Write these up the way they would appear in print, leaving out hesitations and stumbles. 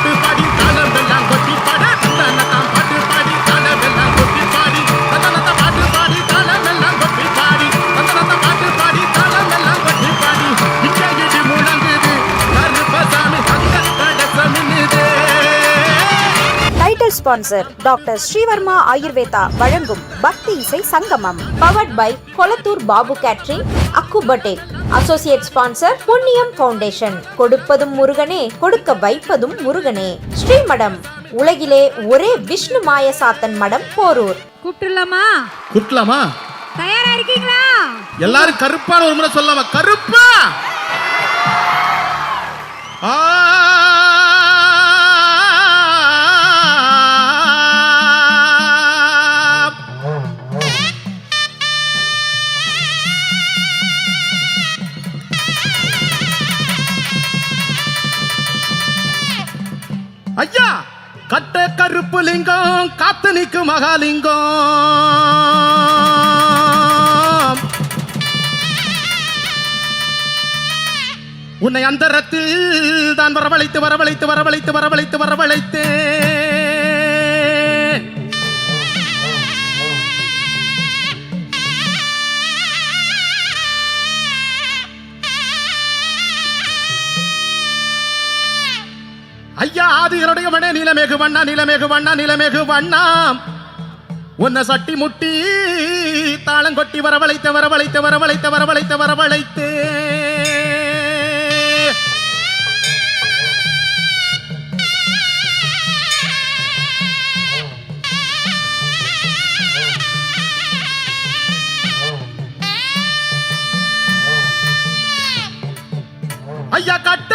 பாட்டு பாடி தாளம் எல்லாம் கொட்டி பாட தந்தனத்தாம் பாட்டு பாடி தாளம் எல்லாம் கொட்டி பாடி தந்தனத்த பாட்டு பாடி தாளம் எல்லாம் கொட்டி பாடி தந்தனத்த பாட்டு பாடி தாளம் எல்லாம் கொட்டி பாடி இங்கே இடி முழங்குது கருப்பசாமி தங்க கடசமின்னுதே. Title sponsor doctor Srivarma Ayurveda வழங்கும் பக்தி இசை சங்கமம். Powered by Kolathur Babu catering, அக்குபடேக். Associate sponsor Punniyam foundation. கொடுப்பதும் முருகனே, கொடுக்க வைப்பதும் முருகனே. ஸ்ரீமடம், உலகிலே ஒரே விஷ்ணு மாய சாத்தன் மடம், போரூர். கூப்பிடலாமா? தயாரா இருக்கீங்களா? எல்லாரும் கருப்பான ஒரு முறை சொல்லாம, கருப்பா ஐயா, கட்ட கருப்பு லிங்கம் காத்து நிற்கு மகாலிங்கம். உன்னை அந்தரத்தில் தான் வரவழைத்து வரவழைத்து வரவழைத்து வரவழைத்து வரவழைத்து ஐயா, ஆதிகளுடைய மனே நீலமேகு வண்ணா நீலமேகு வண்ணா நீலமேகு வண்ணா உன்னை சட்டி முட்டி தாளங்கொட்டி வரவழைத்து வரவழைத்து வரவழைத்து வரவழைத்து வரவழைத்து ஐயா, கட்ட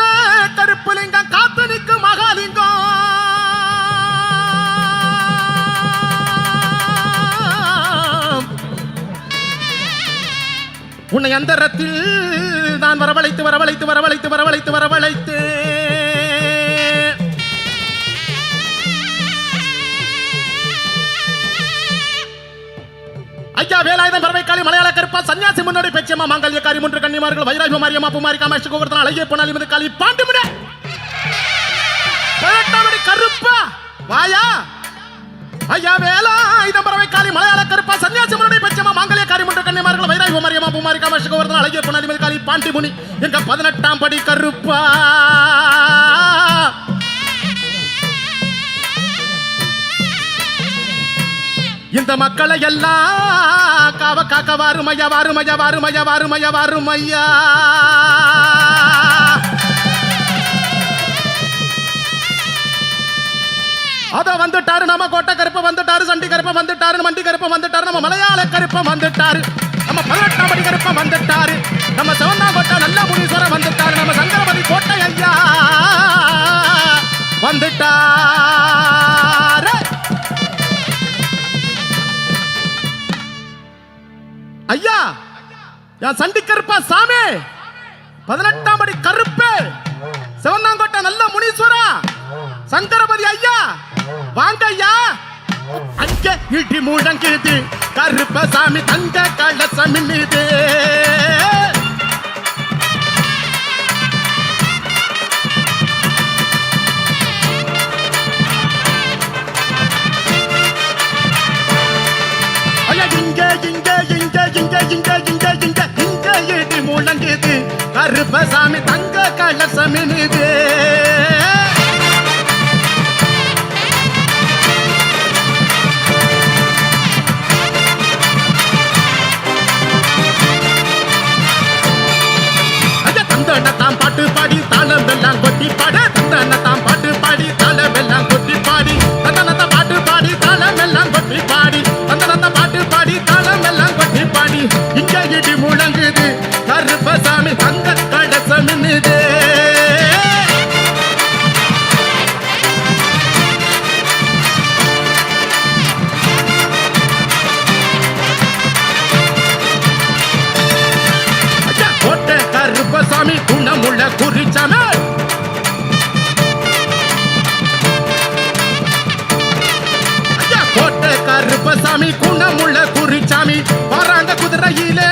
கருப்பு லிங்கம் காத்து நிற்கு மகாலிங்கம். உன்னை அந்தரத்தில் நான் வரவழைத்து வரவழைத்து வரவழைத்து வரவழைத்து வரவழைத்து ஐயா, வேலாயுதம் பறவைக்காளி மலையாள கருப்பா சன்னியாசி முன்னோடி பெச்சம்மா மாங்கல்ய காரி மூன்று கன்னிமார்கள் வைராஜி மாரியம்மா பூமாரி காமாட்சி கோவர்த்தன அழகிய பொன்னாலி முது காளி பாண்டுமுட கருப்பா வாயா. ஐயா, வேலாயுதம் பறவைக்காளி மலையாள கருப்பா சன்னியாசி முன்னோடி பெச்சம்மா மாங்கல்ய காரி மூன்று கன்னிமார்கள் வைராஜி மாரியம்மா பூமாரி காமாட்சி கோவர்த்தன அழகிய பொன்னாலி முது காளி பாண்டிமுனி எங்க 18ஆம் படி கருப்பா. இந்த மக்களை எல்லாம் காவ காக்க வாருமையா வாருமையா வாருமையா வாருமையா வாருமையா. அத வந்துட்டாரு நம்ம கோட்டை கருப்ப வந்துட்டாரு, சண்டி கருப்ப வந்துட்டாரு, மண்டி கருப்ப வந்துட்டாரு, நம்ம மலையாள கருப்ப வந்துட்டாரு, நம்ம 18ஆம் படி கருப்ப வந்துட்டாரு, நம்ம சிவந்தாங்கோட்டை நல்ல முனீஸ்வரர் வந்துட்டாரு, நம்ம சங்கரபதி கோட்டை ஐயா வந்துட்டாரு. ஐயா, என் சண்டி கருப்பா சாமி 18ஆம் படி கருப்பு சிவந்தாங்கோட்டை நல்ல முனீஸ்வரா சங்கரபதி ஐயா வாங்க ஐயா. அங்க இடி முழங்குது கருப்ப சாமி தங்க கலசமின்னுது. இங்க இடி முழங்குது கருப்பசாமி தங்க கலசமின்னுது. தந்தனத்தாம் பாட்டு பாடி தாளம் எல்லாம் கொட்டி பாட தந்தனத்தாம் பாட்டு பாடி தாளம் எல்லாம் கொட்டி பாடி தந்தனத்த பாட்டு பாடி தாளம் எல்லாம் கொட்டி பாடி தந்தனத்த பாட்டு பாடி தாளம் எல்லாம் கொட்டி பாடி இங்க இடி முழங்குது கருப்பசாமி தங்க கலசமின்னுது. கோட்டை கருப்பசாமி குணமுள்ள குறிச்சாமே ஐயா, கோட்டை கருப்பசாமி குணமுள்ள குறிச்சாமி வராங்க குதிரையிலே